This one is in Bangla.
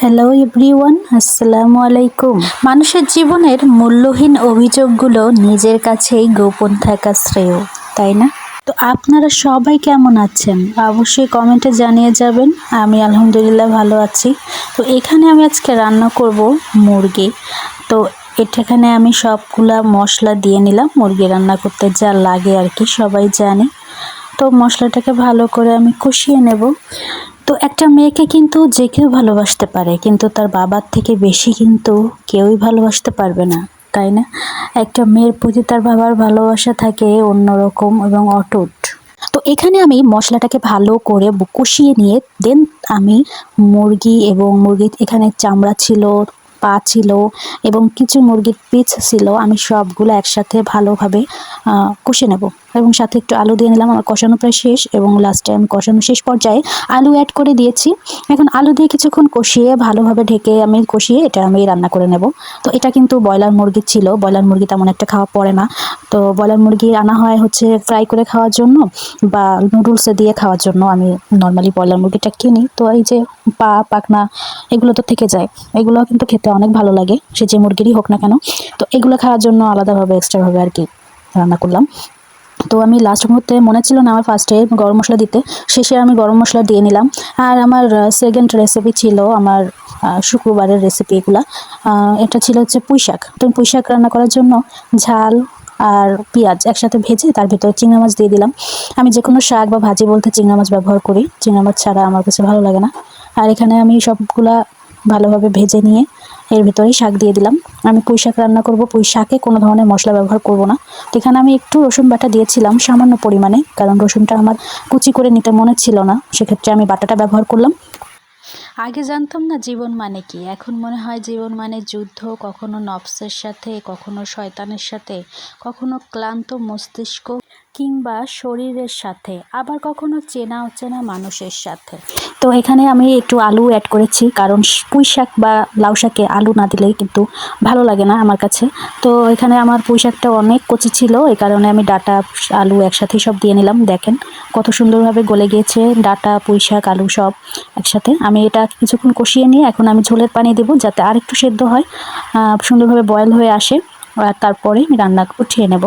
হ্যালো এভরিওয়ান, আসসালামু আলাইকুম। মানুষের জীবনের মূল্যহীন অভিযোগগুলো নিজের কাছেই গোপন থাকা শ্রেয়, তাই না? তো আপনারা সবাই কেমন আছেন অবশ্যই কমেন্টে জানিয়ে যাবেন। আমি আলহামদুলিল্লাহ ভালো আছি। তো এখানে আমি আজকে রান্না করব মুরগি। তো এখানে আমি সবগুলা মশলা দিয়ে নিলাম, মুরগি রান্না করতে যা লাগে আর কি সবাই জানে। তো মশলাটাকে ভালো করে আমি কষিয়ে নেব। তো একটা মেয়েকে কিন্তু যে কেউ ভালোবাসতে পারে, কিন্তু তার বাবার থেকে বেশি কিন্তু কেউই ভালোবাসতে পারবে না, তাই না? একটা মেয়ের প্রতি তার বাবার ভালোবাসা থাকে অন্যরকম এবং অটুট। তো এখানে আমি মশলাটাকে ভালো করে কষিয়ে নিয়ে দেন আমি মুরগি এবং মুরগির এখানে চামড়া ছিল, পা ছিল এবং কিছু মুরগির পিস ছিল, আমি সবগুলো একসাথে ভালোভাবে কষে নেব এবং সাথে একটু আলু দিয়ে নিলাম। আমার কষানো প্রায় শেষ এবং লাস্টে আমি কষানো শেষ পর্যায়ে আলু অ্যাড করে দিয়েছি। এখন আলু দিয়ে কিছুক্ষণ কষিয়ে ভালোভাবে ঢেকে আমি কষিয়ে এটা আমি রান্না করে নেব। তো এটা কিন্তু ব্রয়লার মুরগি ছিল, ব্রয়লার মুরগি তেমন একটা খাওয়া পড়ে না। তো ব্রয়লার মুরগি আনা হয় হচ্ছে ফ্রাই করে খাওয়ার জন্য বা নুডলসে দিয়ে খাওয়ার জন্য। আমি নর্মালি ব্রয়লার মুরগিটা কিনি। তো এই যে পা পাখনা এগুলো তো থেকে যায়, এগুলো কিন্তু খেতে অনেক ভালো লাগে, সে যে মুরগিরই হোক না কেন। তো এগুলো খাওয়ার জন্য আলাদাভাবে এক্সট্রাভাবে আর কি রান্না করলাম। তো আমি লাস্ট মুহূর্তে মনে ছিল না আমার ফার্স্টে গরম মশলা দিতে, শেষে আমি গরম মশলা দিয়ে নিলাম। আর আমার সেকেন্ড রেসিপি ছিল আমার শুক্রবারের রেসিপি এগুলা। এটা ছিল হচ্ছে পুঁই শাক। তো পুঁই শাক রান্না করার জন্য ঝাল আর পেঁয়াজ একসাথে ভেজে তার ভিতরে চিংড়ি মাছ দিয়ে দিলাম। আমি যে কোনো শাক বা ভাজি বলতে চিংড়ি মাছ ব্যবহার করি, চিংড়ি মাছ ছাড়া আমার কাছে ভালো লাগে না। আর এখানে আমি সবগুলা ভালোভাবে ভেজে নিয়ে এর ভিতরেই শাক দিয়ে দিলাম। আমি পুঁই শাক রান্না করব, পুঁই শাকে কোনো ধরনের মশলা ব্যবহার করব না। তো এখানে আমি একটু রসুন বাটা দিয়েছিলাম সামান্য পরিমাণে, কারণ রসুনটা আমার কুচি করে নিতে মনে ছিল না, সেক্ষেত্রে আমি বাটাটা ব্যবহার করলাম। আগে জানতাম না জীবন মানে কি, এখন মনে হয় জীবন মানে যুদ্ধ, কখনো নফসের সাথে, কখনো শয়তানের সাথে, কখনো ক্লান্ত মস্তিষ্ক কিংবা শরীরের সাথে, আবার কখনো চেনা অচেনা মানুষের সাথে। তো এখানে আমি একটু আলু অ্যাড করেছি, কারণ পুঁই শাক বা লাউ শাকে আলু না দিলেই কিন্তু ভালো লাগে না আমার কাছে। তো এখানে আমার পুঁই শাকটা অনেক কচি ছিল, এই কারণে আমি ডাঁটা আলু একসাথেই সব দিয়ে নিলাম। দেখেন কত সুন্দরভাবে গলে গিয়েছে ডাঁটা পুঁই শাক আলু সব একসাথে। আমি এটা কিছুক্ষণ কষিয়ে নিয়ে এখন আমি ঝোলের পানি দেবো, যাতে আর একটু সেদ্ধ হয়, সুন্দরভাবে বয়েল হয়ে আসে, আর তারপরে আমি রান্না উঠিয়ে নেব।